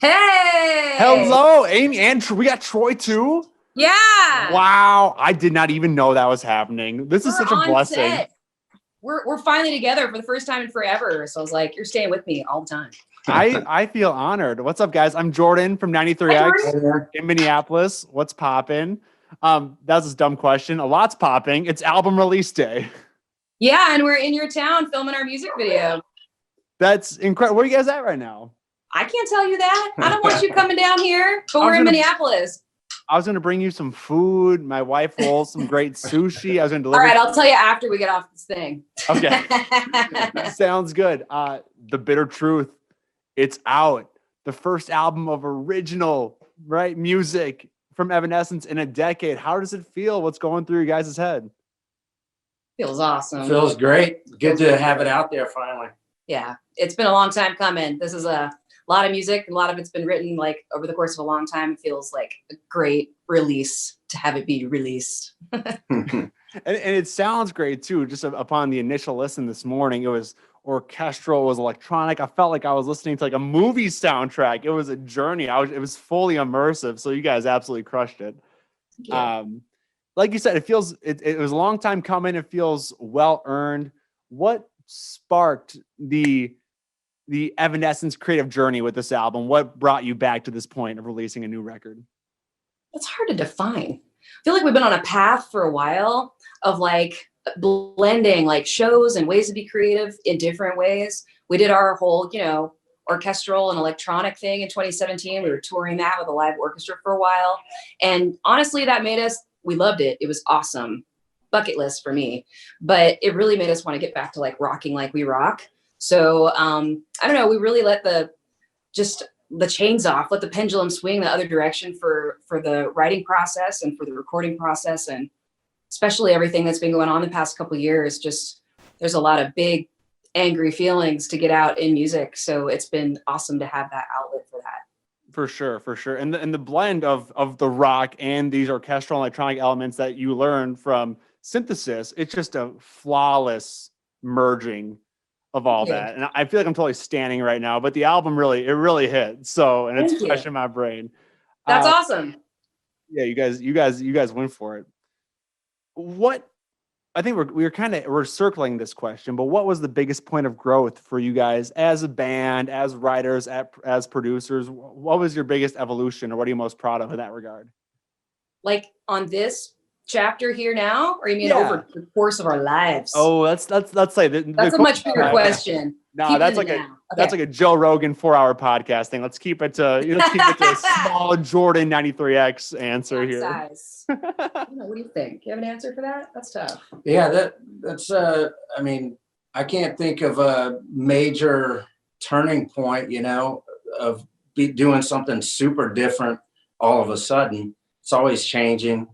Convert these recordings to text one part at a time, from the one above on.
Hey! Hello, Amy, and we got Troy too. Yeah. Wow, I did not even know that was happening. This is such a blessing. Set. We're finally together for the first time in forever. So I was like, you're staying with me all the time. I feel honored. What's up, guys? I'm Jordan from 93X in Minneapolis. What's popping? That's a dumb question. A lot's popping. It's album release day. Yeah, and we're in your town filming our music video. That's incredible. Where are you guys at right now? I can't tell you that. I don't want you coming down here, but we're in Minneapolis. I was going to bring you some food. My wife rolls some great sushi. I was going to deliver. All right, I'll tell you after we get off this thing. Okay. Sounds good. The Bitter Truth. It's out. The first album of original, right, music from Evanescence in a decade. How does it feel? What's going through your guys' head? Feels awesome. Feels great. Good to have it out there finally. Yeah, it's been a long time coming. This is a lot of music. A lot of it's been written like over the course of a long time. It feels like a great release to have it be released. And it sounds great too. Just upon the initial listen this morning, it was orchestral, it was electronic. I felt like I was listening to like a movie soundtrack. It was a journey. It was fully immersive. So you guys absolutely crushed it. Yeah. Like you said, it was a long time coming. It feels well earned. What sparked the Evanescence creative journey with this album? What brought you back to this point of releasing a new record? It's hard to define. I feel like we've been on a path for a while of like blending like shows and ways to be creative in different ways. We did our whole, orchestral and electronic thing in 2017. We were touring that with a live orchestra for a while. And honestly, that we loved it. It was awesome. Bucket list for me. But it really made us want to get back to like rocking like we rock. So I don't know, we really let the chains off, let the pendulum swing the other direction for the writing process and for the recording process, and especially everything that's been going on the past couple of years. Just there's a lot of big angry feelings to get out in music. So it's been awesome to have that outlet for that. For sure. And the blend of the rock and these orchestral and electronic elements that you learn from synthesis, it's just a flawless merging of all that. And I feel like I'm totally standing right now, but the album really hit. So, and it's fresh in my brain. That's awesome. Yeah, you guys went for it. What I think we're circling this question, but what was the biggest point of growth for you guys as a band, as writers, as producers? What was your biggest evolution, or what are you most proud of in that regard? Like on this chapter here now, or you mean over the course of our lives? Oh, let's say that's a much bigger question. No, that's like that's like a Joe Rogan 4-hour podcast thing. Let's keep it to a small Jordan 93X answer here. Size. What do you think? You have an answer for that? That's tough. Yeah, that's I mean, I can't think of a major turning point, of doing something super different all of a sudden. It's always changing.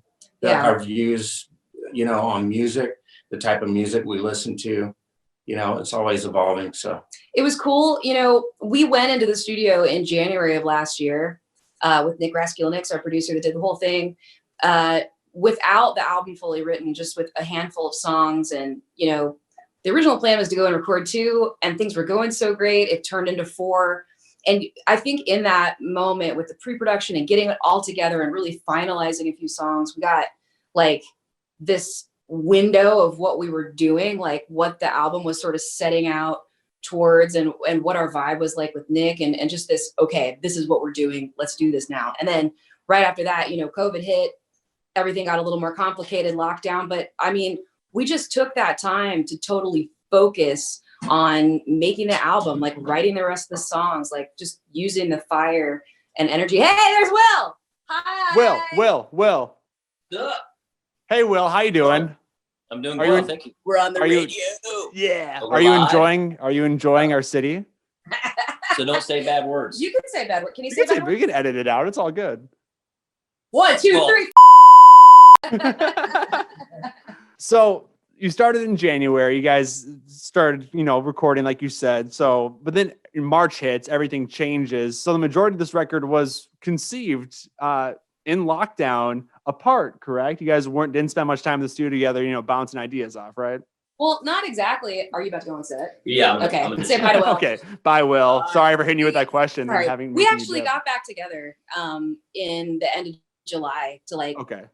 Our views, on music, the type of music we listen to, it's always evolving. So it was cool. We went into the studio in January of last year with Nick Raskilnix, our producer that did the whole thing, without the album fully written, just with a handful of songs. And, the original plan was to go and record 2, and things were going so great. It turned into 4. And I think in that moment with the pre-production and getting it all together and really finalizing a few songs, we got like this window of what we were doing, like what the album was sort of setting out towards, and what our vibe was like with Nick, and just this, okay, this is what we're doing. Let's do this now. And then right after that, COVID hit, everything got a little more complicated, lockdown. But I mean, we just took that time to totally focus on making the album, like writing the rest of the songs, like just using the fire and energy. Hey, there's Will. Hi. Will. Hey, Will, how you doing? I'm doing well, thank you. We're on the radio. Yeah. Are you enjoying our city? So don't say bad words. You can say bad words. Can you say bad words? We can edit it out. It's all good. 1, 2, 3. So you started in January. You guys started, recording, like you said. So, but then in March hits, everything changes. So the majority of this record was conceived in lockdown apart, correct? You guys didn't spend much time in the studio together, bouncing ideas off, right? Well, not exactly. Are you about to go on set? Yeah. Okay. I'm gonna Say bye to Will. Okay. Bye, Will. Sorry for hitting you with that question. Sorry. And We making you actually dip. got back together in the end of July to like, Okay.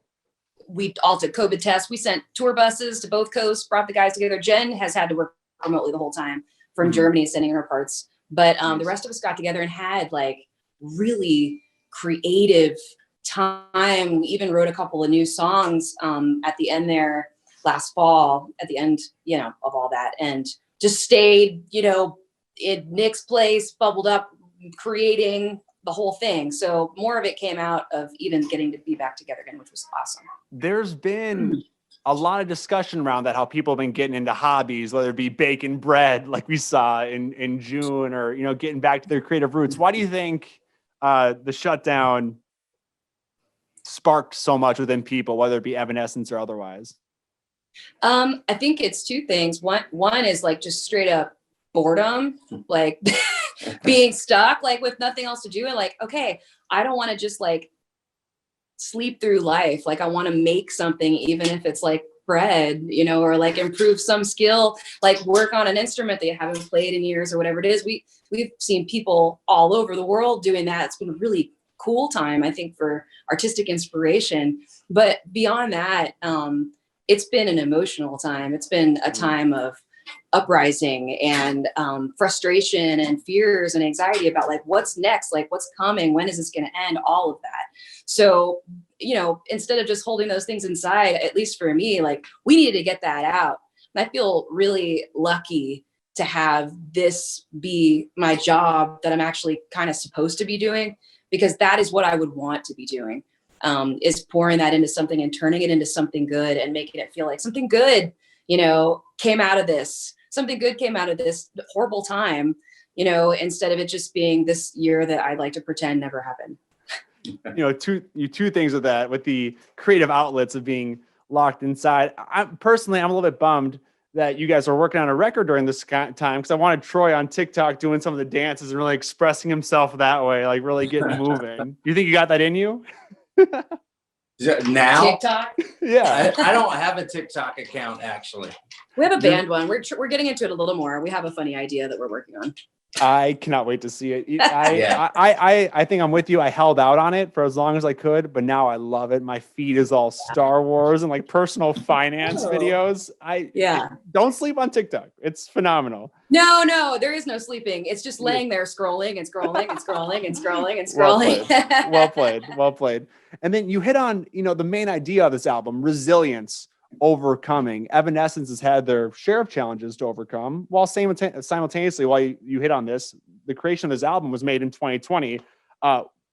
we all took COVID tests. We sent tour buses to both coasts, brought the guys together. Jen has had to work remotely the whole time from Germany, sending her parts. But the rest of us got together and had like really creative time. We even wrote a couple of new songs at the end there last fall, at the end, of all that. And just stayed, in Nick's place, bubbled up, creating the whole thing. So more of it came out of even getting to be back together again, which was awesome. There's been a lot of discussion around that, how people have been getting into hobbies, whether it be baking bread, like we saw in June, or, getting back to their creative roots. Why do you think the shutdown sparked so much within people, whether it be Evanescence or otherwise? I think it's two things. One is like just straight up boredom, like being stuck, like with nothing else to do. And like, okay, I don't want to just like sleep through life. Like I want to make something, even if it's like bread, or like improve some skill, like work on an instrument that you haven't played in years or whatever it is. We've seen people all over the world doing that. It's been a really cool time, I think, for artistic inspiration. But beyond that, it's been an emotional time. It's been a time of uprising and frustration and fears and anxiety about like what's next, like what's coming, when is this going to end, all of that. So, instead of just holding those things inside, at least for me, like we needed to get that out. And I feel really lucky to have this be my job that I'm actually kind of supposed to be doing, because that is what I would want to be doing, is pouring that into something and turning it into something good and making it feel like something good, came out of this. Something good came out of this horrible time, instead of it just being this year that I'd like to pretend never happened. Two things with that, with the creative outlets of being locked inside. I'm a little bit bummed that you guys are working on a record during this time, because I wanted Troy on TikTok doing some of the dances and really expressing himself that way, like really getting moving. You think you got that in you? Now? TikTok? Yeah. I don't have a TikTok account, actually. We have a band one. We're getting into it a little more. We have a funny idea that we're working on. I cannot wait to see it. I think I'm with you. I held out on it for as long as I could, but now I love it. My feed is all Star Wars and like personal finance videos. Don't sleep on TikTok. It's phenomenal. No, there is no sleeping. It's just laying there scrolling and scrolling and scrolling and scrolling and scrolling. Well played. And then you hit on, the main idea of this album, resilience, overcoming. Evanescence has had their share of challenges to overcome, while simultaneously, while you hit on this, the creation of this album was made in 2020,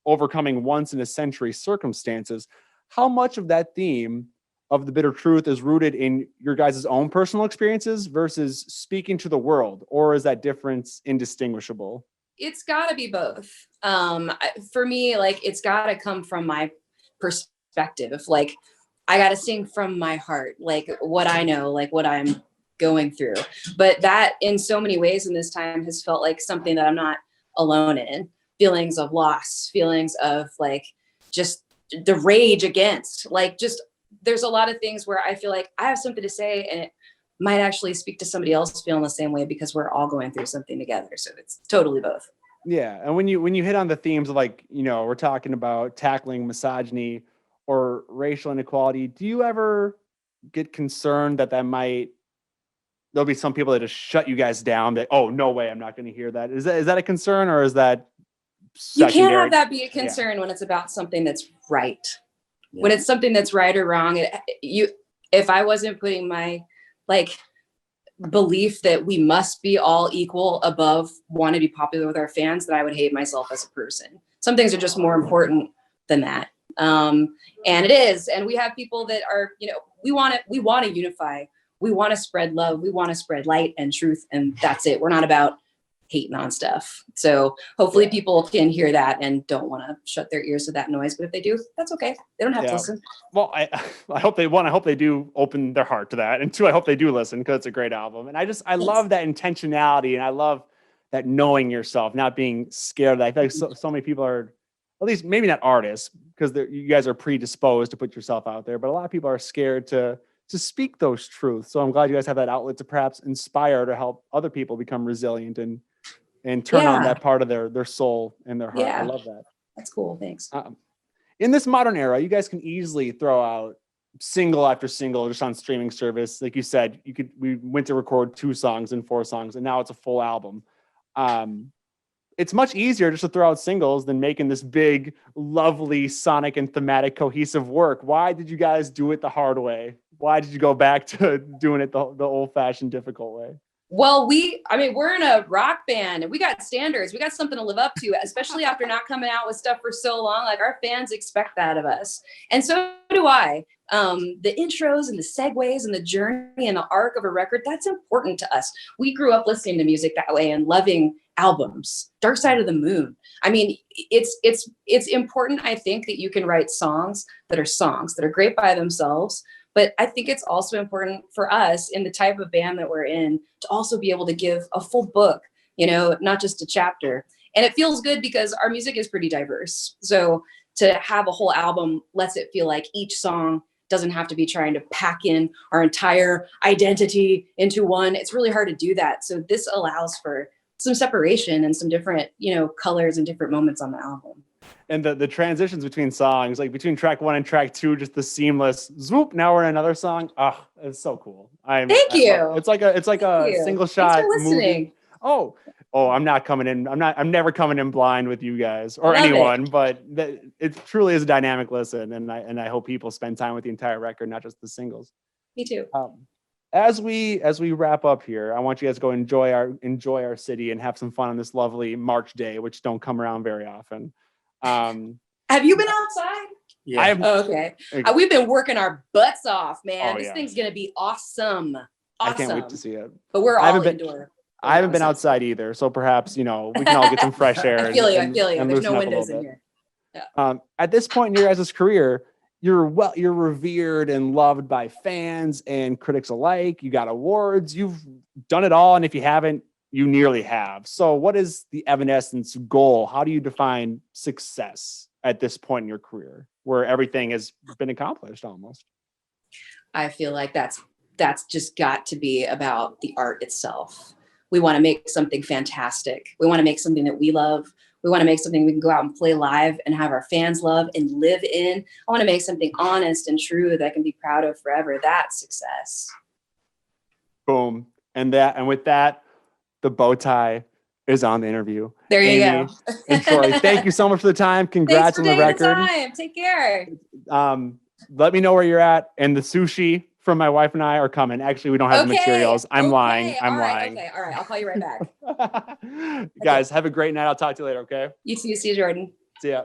overcoming once in a century circumstances. How much of that theme of the bitter truth is rooted in your guys' own personal experiences versus speaking to the world, or is that difference indistinguishable? It's got to be both. For me, like it's got to come from my perspective. If like I got to sing from my heart, like what I know, like what I'm going through. But that in so many ways in this time has felt like something that I'm not alone in. Feelings of loss, feelings of like just the rage against, like just there's a lot of things where I feel like I have something to say and it might actually speak to somebody else feeling the same way, because we're all going through something together. So it's totally both. Yeah. And when you hit on the themes of like, we're talking about tackling misogyny or racial inequality, do you ever get concerned that there'll be some people that just shut you guys down, that, oh, no way, I'm not going to hear that? Is that a concern, or is that secondary? You can't have that be a concern when it's about something that's right. Yeah. When it's something that's right or wrong, if I wasn't putting my like belief that we must be all equal above want to be popular with our fans, then I would hate myself as a person. Some things are just more important than that. And it is, and we have people that are, we want to unify. We want to spread love. We want to spread light and truth. And that's it. We're not about hating on stuff. So hopefully people can hear that and don't want to shut their ears to that noise. But if they do, that's okay. They don't have to listen. Well, I hope they do open their heart to that. And two, I hope they do listen, because it's a great album. And I love that intentionality. And I love that knowing yourself, not being scared. I feel like so many people are, at least maybe not artists, because you guys are predisposed to put yourself out there, but a lot of people are scared to to speak those truths. So I'm glad you guys have that outlet to perhaps inspire to help other people become resilient and turn on Yeah. that part of their soul and their heart. I Yeah. love that. That's cool. Thanks. In this modern era, you guys can easily throw out single after single just on streaming service. Like you said, we went to record 2 songs and 4 songs, and now it's a full album. It's much easier just to throw out singles than making this big, lovely, sonic and thematic cohesive work. Why did you guys do it the hard way? Why did you go back to doing it the old-fashioned, difficult way? Well, we're in a rock band and we got standards. We got something to live up to, especially after not coming out with stuff for so long. Like, our fans expect that of us. And so do I. The intros and the segues and the journey and the arc of a record, that's important to us. We grew up listening to music that way and loving albums. Dark Side of the Moon. I mean, it's important, I think, that you can write songs that are great by themselves. But I think it's also important for us in the type of band that we're in to also be able to give a full book, not just a chapter. And it feels good because our music is pretty diverse. So to have a whole album lets it feel like each song doesn't have to be trying to pack in our entire identity into one. It's really hard to do that. So this allows for some separation and some different, colors and different moments on the album. And the transitions between songs, like between track 1 and track 2, just the seamless swoop. Now we're in another song. Oh, it's so cool. Thank you. It's like a single shot. Thanks for listening. Movie. Oh, I'm not coming in. I'm never coming in blind with you guys or anyone, but it truly is a dynamic listen. And I hope people spend time with the entire record, not just the singles. Me too. As we wrap up here, I want you guys to go enjoy our city and have some fun on this lovely March day, which don't come around very often. Have you been outside? Yeah. Okay. We've been working our butts off, man. Oh, this yeah. thing's gonna be awesome. I can't wait to see it. But we're all indoor. I haven't been outside either, so perhaps we can all get some fresh air. I feel you. And There's no loosen up a windows little in bit. here. Yeah. At this point in your guys' career, you're revered and loved by fans and critics alike. You got awards. You've done it all, and if you haven't, you nearly have. So what is the Evanescence goal? How do you define success at this point in your career where everything has been accomplished almost? I feel like that's just got to be about the art itself. We want to make something fantastic. We want to make something that we love. We want to make something we can go out and play live and have our fans love and live in. I want to make something honest and true that I can be proud of forever. That's success. Boom. And with that, the bow tie is on the interview. There you Amy go. And Troy, thank you so much for the time. Congrats on the record. Time. Take care. Let me know where you're at. And the sushi from my wife and I are coming. Actually, we don't have the materials. I'm lying. I'm lying. Okay. All right. I'll call you right back. Guys, have a great night. I'll talk to you later. Okay. You too. See you, Jordan. See ya.